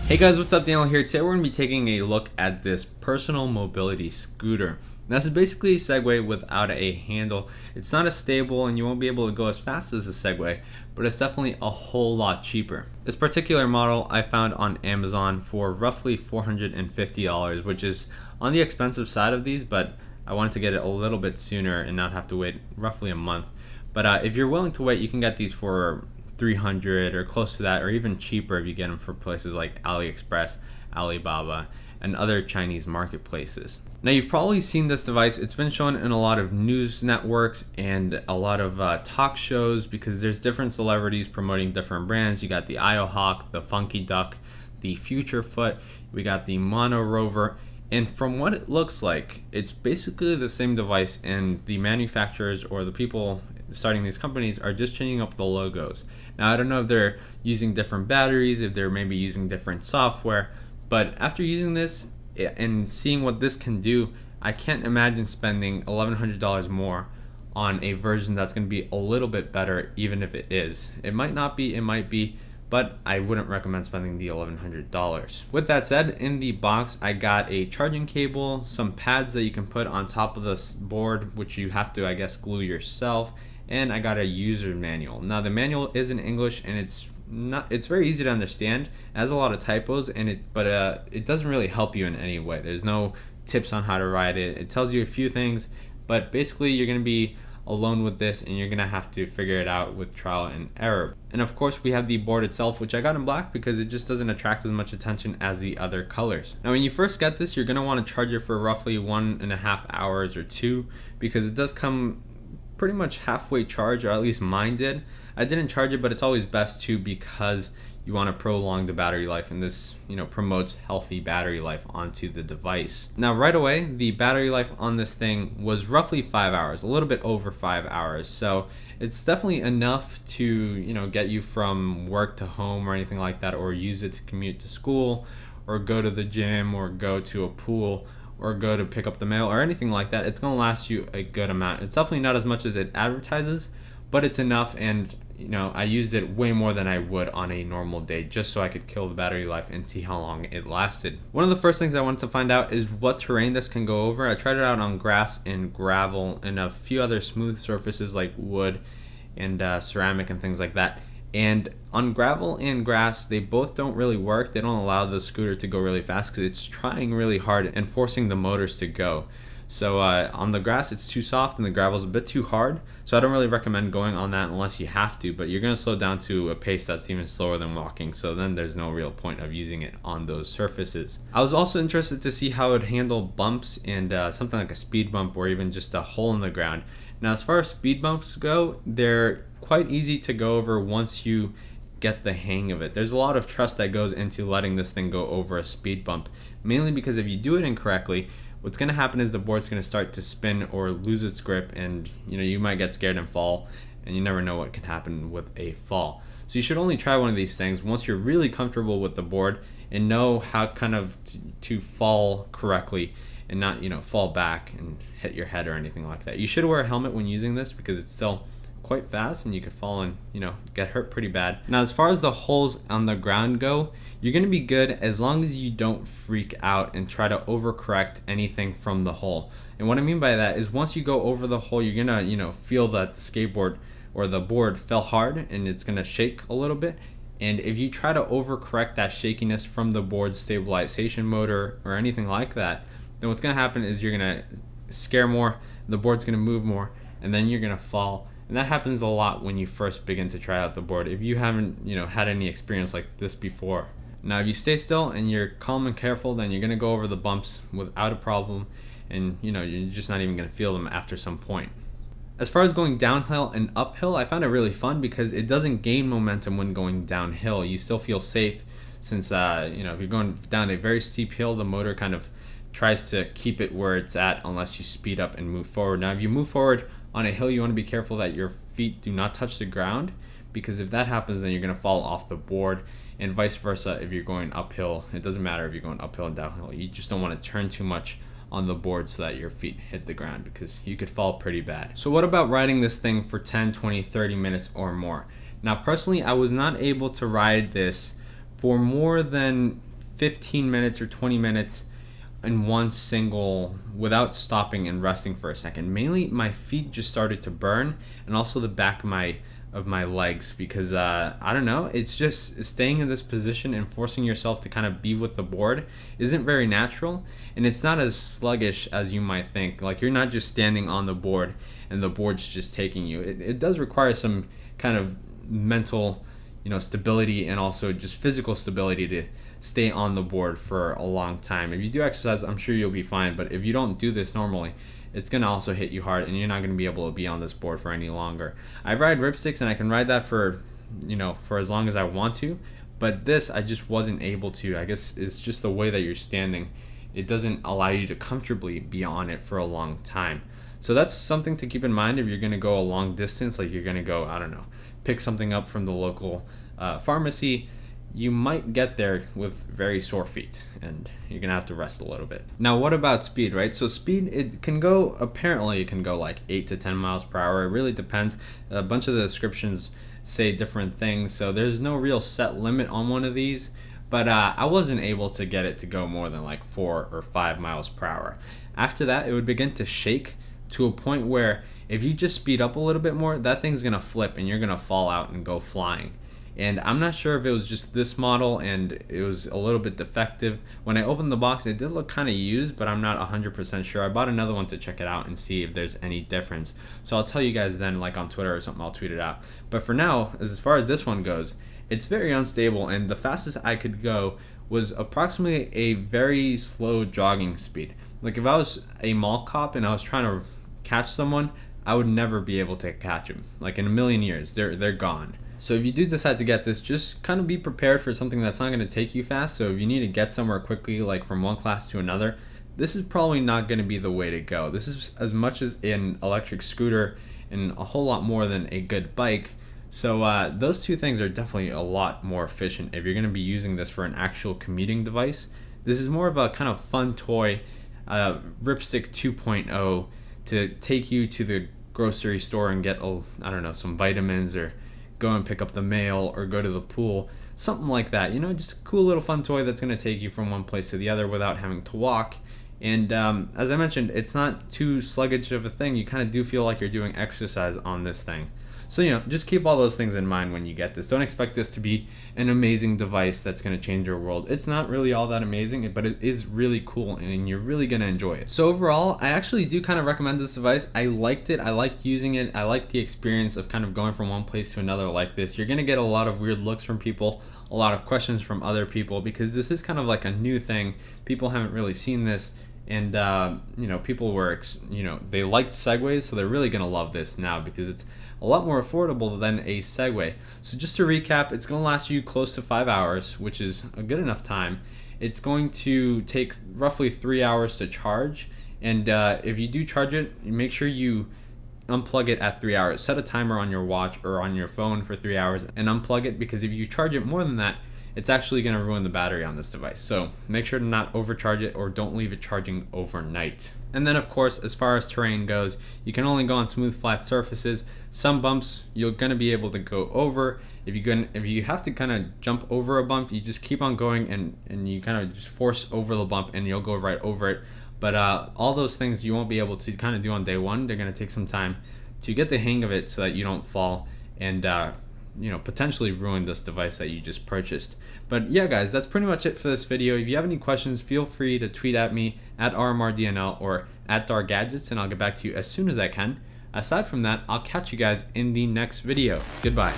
Hey guys, what's up? Daniel here. Today we're going to be taking a look at this personal mobility scooter. Now, this is basically a Segway without a handle. It's not as stable and you won't be able to go as fast as a Segway, but it's definitely a whole lot cheaper. This particular model I found on Amazon for roughly $450, which is on the expensive side of these, but I wanted to get it a little bit sooner and not have to wait roughly a month. But if you're willing to wait, you can get these for $300 or close to that, or even cheaper if you get them for places like AliExpress, Alibaba, and other Chinese marketplaces. Now, you've probably seen this device. It's been shown in a lot of news networks and a lot of talk shows because there's different celebrities promoting different brands. You got the IoHawk, the Funky Duck, the Future Foot, we got the MonoRover, and from what it looks like, it's basically the same device, and the manufacturers or the people starting these companies are just changing up the logos. Now, I don't know if they're using different batteries, if they're maybe using different software, but after using this and seeing what this can do, I can't imagine spending $1,100 more on a version that's going to be a little bit better, even if it is. It might not be, it might be, but I wouldn't recommend spending the $1,100. With that said, in the box I got a charging cable, some pads that you can put on top of this board, which you have to, I guess, glue yourself, and I got a user manual. Now, the manual is in English and it's very easy to understand. It has a lot of typos in it, but it doesn't really help you in any way. There's no tips on how to ride it. It tells you a few things, but basically you're going to be alone with this and you're going to have to figure it out with trial and error. And of course, we have the board itself, which I got in black because it just doesn't attract as much attention as the other colors. Now, when you first get this, you're going to want to charge it for roughly 1.5 hours or 2, because it does come pretty much halfway charged, or at least mine did. I didn't charge it, but it's always best to, because you want to prolong the battery life, and this promotes healthy battery life onto the device. Now, right away, the battery life on this thing was roughly 5 hours, a little bit over 5 hours. So it's definitely enough to get you from work to home or anything like that, or use it to commute to school, or go to the gym, or go to a pool, or go to pick up the mail, or anything like that. It's going to last you a good amount. It's definitely not as much as it advertises, but it's enough. And I used it way more than I would on a normal day, just so I could kill the battery life and see how long it lasted. One of the first things I wanted to find out is what terrain this can go over. I tried it out on grass and gravel and a few other smooth surfaces like wood and ceramic and things like that. And on gravel and grass, they both don't really work. They don't allow the scooter to go really fast because it's trying really hard and forcing the motors to go. So on the grass, it's too soft, and the gravel's a bit too hard. So I don't really recommend going on that unless you have to, but you're going to slow down to a pace that's even slower than walking. So then there's no real point of using it on those surfaces. I was also interested to see how it would handle bumps and something like a speed bump or even just a hole in the ground. Now, as far as speed bumps go, they're quite easy to go over once you get the hang of it. There's a lot of trust that goes into letting this thing go over a speed bump, mainly because if you do it incorrectly, what's going to happen is the board's going to start to spin or lose its grip, and you might get scared and fall, and you never know what can happen with a fall. So you should only try one of these things once you're really comfortable with the board and know how kind of to fall correctly and not fall back and hit your head or anything like that. You should wear a helmet when using this because it's still quite fast and you could fall and get hurt pretty bad. Now, as far as the holes on the ground go, you're going to be good as long as you don't freak out and try to overcorrect anything from the hole. And what I mean by that is once you go over the hole, you're going to feel that the skateboard or the board fell hard and it's going to shake a little bit. And if you try to overcorrect that shakiness from the board's stabilization motor or anything like that, then what's going to happen is you're going to scare more, the board's going to move more, and then you're going to fall. And that happens a lot when you first begin to try out the board, if you haven't had any experience like this before. Now, if you stay still and you're calm and careful, then you're going to go over the bumps without a problem, and you're just not even going to feel them after some point. As far as going downhill and uphill, I found it really fun because it doesn't gain momentum when going downhill. You still feel safe since if you're going down a very steep hill, the motor kind of tries to keep it where it's at unless you speed up and move forward. Now, if you move forward on a hill, you want to be careful that your feet do not touch the ground, because if that happens, then you're going to fall off the board, and vice versa if you're going uphill. It doesn't matter if you're going uphill and downhill. You just don't want to turn too much on the board so that your feet hit the ground, because you could fall pretty bad. So what about riding this thing for 10, 20, 30 minutes or more? Now, personally, I was not able to ride this for more than 15 minutes or 20 minutes in one single without stopping and resting for a second. Mainly my feet just started to burn, and also the back of my legs, because I don't know, it's just staying in this position and forcing yourself to kind of be with the board isn't very natural, and it's not as sluggish as you might think. Like, you're not just standing on the board and the board's just taking you. It does require some kind of mental, stability, and also just physical stability to stay on the board for a long time. If you do exercise, I'm sure you'll be fine, but if you don't do this normally, it's going to also hit you hard, and you're not going to be able to be on this board for any longer. I ride ripsticks, and I can ride that for as long as I want to, but this, I just wasn't able to. I guess it's just the way that you're standing. It doesn't allow you to comfortably be on it for a long time. So that's something to keep in mind if you're going to go a long distance, like you're going to go, I don't know, pick something up from the local pharmacy. You might get there with very sore feet, and you're gonna have to rest a little bit. Now, what about speed, right? So speed, apparently it can go like 8 to 10 miles per hour. It really depends. A bunch of the descriptions say different things, so there's no real set limit on one of these, but I wasn't able to get it to go more than like 4 or 5 miles per hour. After that, it would begin to shake to a point where if you just speed up a little bit more, that thing's gonna flip and you're gonna fall out and go flying. And I'm not sure if it was just this model and it was a little bit defective. When I opened the box, it did look kind of used, but I'm not 100% sure. I bought another one to check it out and see if there's any difference. So I'll tell you guys then, like on Twitter or something, I'll tweet it out. But for now, as far as this one goes, it's very unstable, and the fastest I could go was approximately a very slow jogging speed. Like if I was a mall cop and I was trying to catch someone, I would never be able to catch him. Like in a million years, they're gone. So if you do decide to get this, just kind of be prepared for something that's not going to take you fast. So if you need to get somewhere quickly, like from one class to another, this is probably not going to be the way to go. This is as much as an electric scooter and a whole lot more than a good bike. So those two things are definitely a lot more efficient if you're going to be using this for an actual commuting device. This is more of a kind of fun toy, Ripstick 2.0, to take you to the grocery store and get, I don't know, some vitamins, or go and pick up the mail, or go to the pool, something like that. Just a cool little fun toy that's going to take you from one place to the other without having to walk. And as I mentioned, it's not too sluggish of a thing. You kind of do feel like you're doing exercise on this thing. So, just keep all those things in mind when you get this. Don't expect this to be an amazing device that's going to change your world. It's not really all that amazing, but it is really cool, and you're really going to enjoy it. So overall, I actually do kind of recommend this device. I liked it. I liked using it. I liked the experience of kind of going from one place to another like this. You're going to get a lot of weird looks from people, a lot of questions from other people, because this is kind of like a new thing. People haven't really seen this. And, people were, they liked Segways, so they're really going to love this now because it's a lot more affordable than a Segway. So just to recap, it's going to last you close to 5 hours, which is a good enough time. It's going to take roughly 3 hours to charge. And if you do charge it, make sure you unplug it at 3 hours. Set a timer on your watch or on your phone for 3 hours and unplug it, because if you charge it more than that, it's actually going to ruin the battery on this device. So make sure to not overcharge it, or don't leave it charging overnight. And then of course, as far as terrain goes, you can only go on smooth flat surfaces. Some bumps you're going to be able to go over. If you have to kind of jump over a bump, you just keep on going and you kind of just force over the bump and you'll go right over it. But all those things you won't be able to kind of do on day one. They're going to take some time to get the hang of it so that you don't fall and potentially ruin this device that you just purchased. But yeah, guys, that's pretty much it for this video. If you have any questions, feel free to tweet at me at RMRDNL or at DarGadgets, and I'll get back to you as soon as I can. Aside from that, I'll catch you guys in the next video. Goodbye.